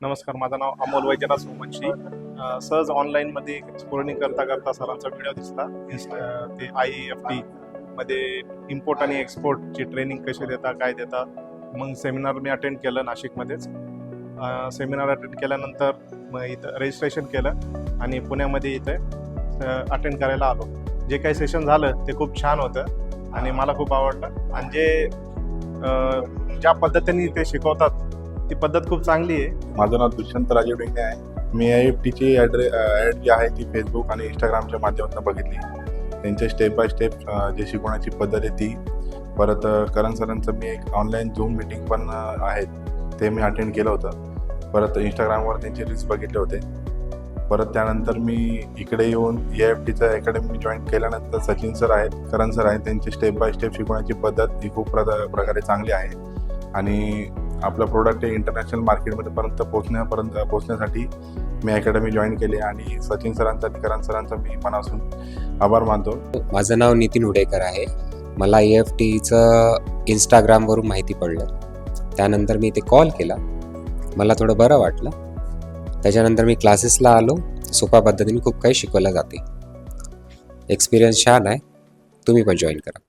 नमस्कार, माझं नाव अमोल वैजनाथ सोमवंशी. सहज ऑनलाईनमध्ये स्क्रोलिंग करता करता सरांचा व्हिडिओ दिसला. ते IEFT मध्ये इम्पोर्ट आणि एक्सपोर्टची ट्रेनिंग कशी देता, काय देता. मग सेमिनार मी अटेंड केलं नाशिकमध्येच. सेमिनार अटेंड केल्यानंतर मग इथं रजिस्ट्रेशन केलं आणि पुण्यामध्ये इथे अटेंड करायला आलो. जे काही सेशन झालं ते खूप छान होतं आणि मला खूप आवडलं. आणि ज्या पद्धतीने ते शिकवतात ती पद्धत खूप चांगली आहे. माझं नाव दुष्यंत राजीव डेंगे आहे. मी IEFTची ॲड जी आहे ती फेसबुक आणि इंस्टाग्रामच्या माध्यमातून बघितली. त्यांचे स्टेप बाय स्टेप जे शिकवण्याची पद्धत आहे ती. परत करण सरांचं मी एक ऑनलाईन झूम मीटिंग पण आहेत ते मी अटेंड केलं होतं. परत इंस्टाग्रामवर त्यांचे रील्स बघितले होते. परत त्यानंतर मी इकडे येऊन IEFTचं अकॅडमी जॉईन केल्यानंतर सचिन सर आहेत, करण सर आहेत, त्यांची स्टेप बाय स्टेप शिकवण्याची पद्धत ही खूप प्रकारे चांगली आहे. आणि आपलं प्रोडक्ट हे इंटरनॅशनल मार्केटमध्ये पोहोचण्यासाठी मी अकॅडमी जॉईन केली आणि सचिन सरांचा आणि करण सरांचा मी मनापासून आभार मानतो. माझं नाव नितीन हुडेकर आहे. मला IEFTचं इंस्टाग्रामवरून माहिती पडलं. त्यानंतर मी इथे कॉल केला. मला थोडं बरं वाटलं. त्याच्यानंतर मी क्लासेसला आलो. सोप्या पद्धतीने खूप काही शिकवलं जाते. एक्सपिरियन्स छान आहे. तुम्ही पण जॉईन करा.